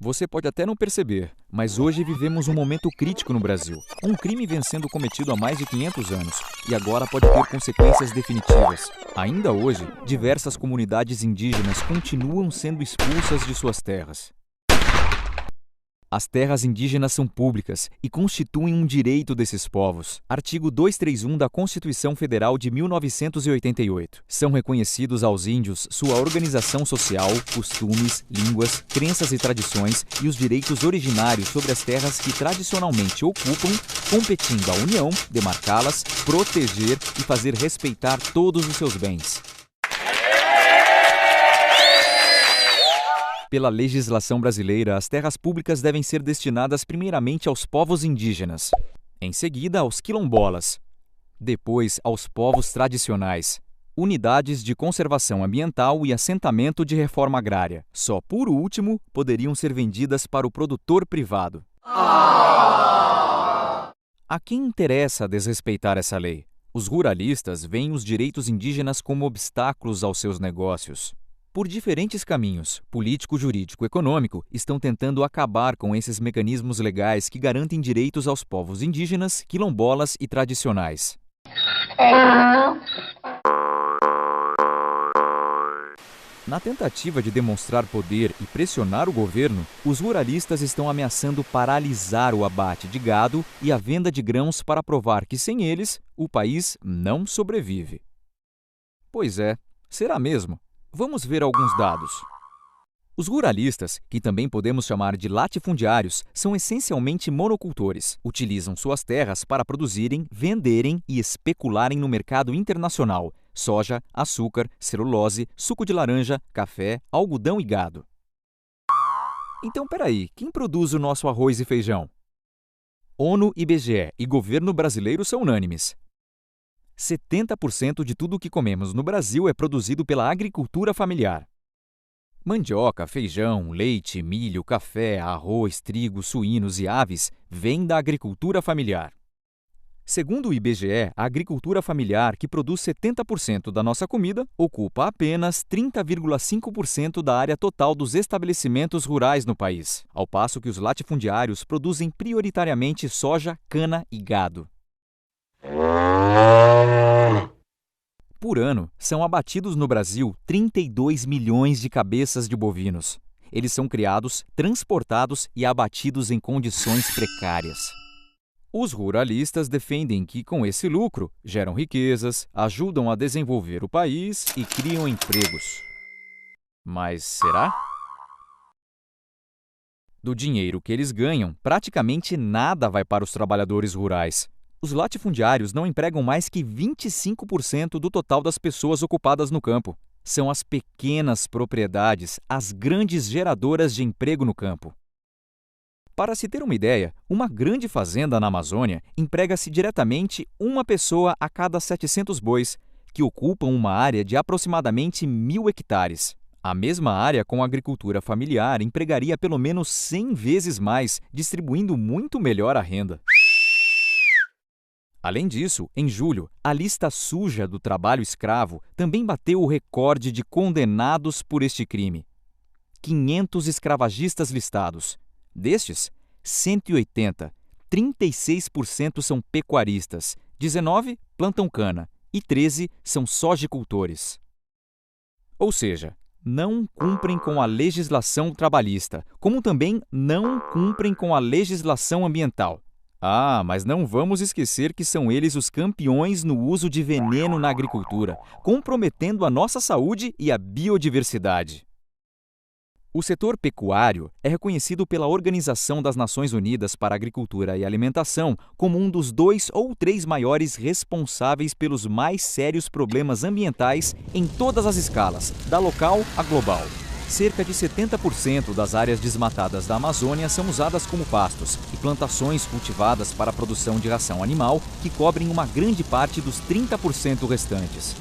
Você pode até não perceber, mas hoje vivemos um momento crítico no Brasil. Um crime vem sendo cometido há mais de 500 anos e agora pode ter consequências definitivas. Ainda hoje, diversas comunidades indígenas continuam sendo expulsas de suas terras. As terras indígenas são públicas e constituem um direito desses povos. Artigo 231 da Constituição Federal de 1988. São reconhecidos aos índios sua organização social, costumes, línguas, crenças e tradições e os direitos originários sobre as terras que tradicionalmente ocupam, competindo à União demarcá-las, proteger e fazer respeitar todos os seus bens. Pela legislação brasileira, as terras públicas devem ser destinadas primeiramente aos povos indígenas, em seguida aos quilombolas, depois aos povos tradicionais, unidades de conservação ambiental e assentamento de reforma agrária. Só por último poderiam ser vendidas para o produtor privado. A quem interessa desrespeitar essa lei? Os ruralistas veem os direitos indígenas como obstáculos aos seus negócios. Por diferentes caminhos, político, jurídico e econômico, estão tentando acabar com esses mecanismos legais que garantem direitos aos povos indígenas, quilombolas e tradicionais. Na tentativa de demonstrar poder e pressionar o governo, os ruralistas estão ameaçando paralisar o abate de gado e a venda de grãos para provar que, sem eles, o país não sobrevive. Pois é, será mesmo? Vamos ver alguns dados. Os ruralistas, que também podemos chamar de latifundiários, são essencialmente monocultores. Utilizam suas terras para produzirem, venderem e especularem no mercado internacional: soja, açúcar, celulose, suco de laranja, café, algodão e gado. Então, peraí, quem produz o nosso arroz e feijão? ONU, IBGE e governo brasileiro são unânimes. 70% de tudo o que comemos no Brasil é produzido pela agricultura familiar. Mandioca, feijão, leite, milho, café, arroz, trigo, suínos e aves vêm da agricultura familiar. Segundo o IBGE, a agricultura familiar, que produz 70% da nossa comida, ocupa apenas 30,5% da área total dos estabelecimentos rurais no país, ao passo que os latifundiários produzem prioritariamente soja, cana e gado. Por ano, são abatidos no Brasil 32 milhões de cabeças de bovinos. Eles são criados, transportados e abatidos em condições precárias. Os ruralistas defendem que, com esse lucro, geram riquezas, ajudam a desenvolver o país e criam empregos. Mas será? Do dinheiro que eles ganham, praticamente nada vai para os trabalhadores rurais. Os latifundiários não empregam mais que 25% do total das pessoas ocupadas no campo. São as pequenas propriedades as grandes geradoras de emprego no campo. Para se ter uma ideia, uma grande fazenda na Amazônia emprega-se diretamente uma pessoa a cada 700 bois, que ocupam uma área de aproximadamente 1.000 hectares. A mesma área com agricultura familiar empregaria pelo menos 100 vezes mais, distribuindo muito melhor a renda. Além disso, em julho, a lista suja do trabalho escravo também bateu o recorde de condenados por este crime. 500 escravagistas listados. Destes, 180, 36% são pecuaristas, 19 plantam cana e 13 são sojicultores. Ou seja, não cumprem com a legislação trabalhista, como também não cumprem com a legislação ambiental. Ah, mas não vamos esquecer que são eles os campeões no uso de veneno na agricultura, comprometendo a nossa saúde e a biodiversidade. O setor pecuário é reconhecido pela Organização das Nações Unidas para a Agricultura e Alimentação como um dos 2 ou 3 maiores responsáveis pelos mais sérios problemas ambientais em todas as escalas, da local à global. Cerca de 70% das áreas desmatadas da Amazônia são usadas como pastos e plantações cultivadas para a produção de ração animal, que cobrem uma grande parte dos 30% restantes.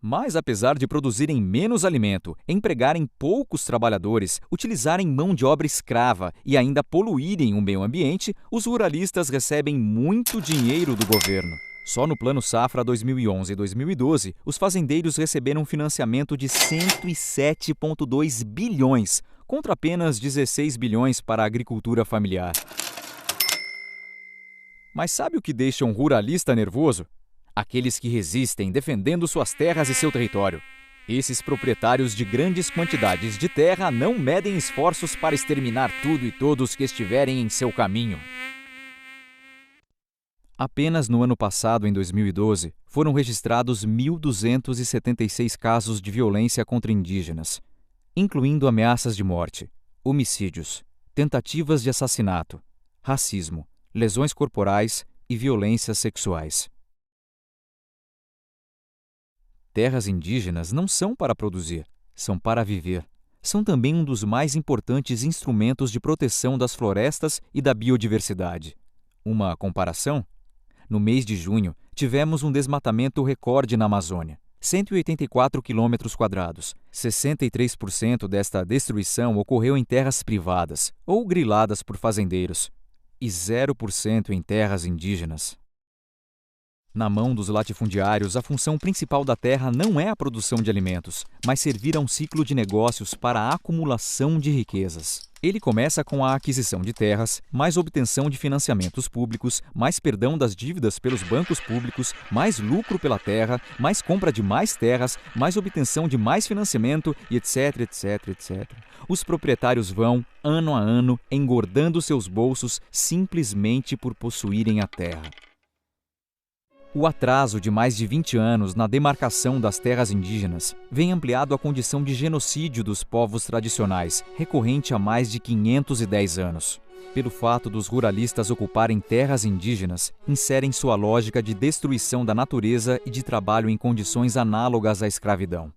Mas, apesar de produzirem menos alimento, empregarem poucos trabalhadores, utilizarem mão de obra escrava e ainda poluírem o meio ambiente, os ruralistas recebem muito dinheiro do governo. Só no Plano Safra 2011 e 2012, os fazendeiros receberam um financiamento de 107,2 bilhões, contra apenas 16 bilhões para a agricultura familiar. Mas sabe o que deixa um ruralista nervoso? Aqueles que resistem defendendo suas terras e seu território. Esses proprietários de grandes quantidades de terra não medem esforços para exterminar tudo e todos que estiverem em seu caminho. Apenas no ano passado, em 2012, foram registrados 1.276 casos de violência contra indígenas, incluindo ameaças de morte, homicídios, tentativas de assassinato, racismo, lesões corporais e violências sexuais. Terras indígenas não são para produzir, são para viver. São também um dos mais importantes instrumentos de proteção das florestas e da biodiversidade. Uma comparação? No mês de junho, tivemos um desmatamento recorde na Amazônia. 184 km². 63% desta destruição ocorreu em terras privadas ou griladas por fazendeiros, e 0% em terras indígenas. Na mão dos latifundiários, a função principal da terra não é a produção de alimentos, mas servir a um ciclo de negócios para a acumulação de riquezas. Ele começa com a aquisição de terras, mais obtenção de financiamentos públicos, mais perdão das dívidas pelos bancos públicos, mais lucro pela terra, mais compra de mais terras, mais obtenção de mais financiamento e etc, etc, etc. Os proprietários vão, ano a ano, engordando seus bolsos simplesmente por possuírem a terra. O atraso de mais de 20 anos na demarcação das terras indígenas vem ampliado à condição de genocídio dos povos tradicionais, recorrente há mais de 510 anos. Pelo fato dos ruralistas ocuparem terras indígenas, inserem sua lógica de destruição da natureza e de trabalho em condições análogas à escravidão.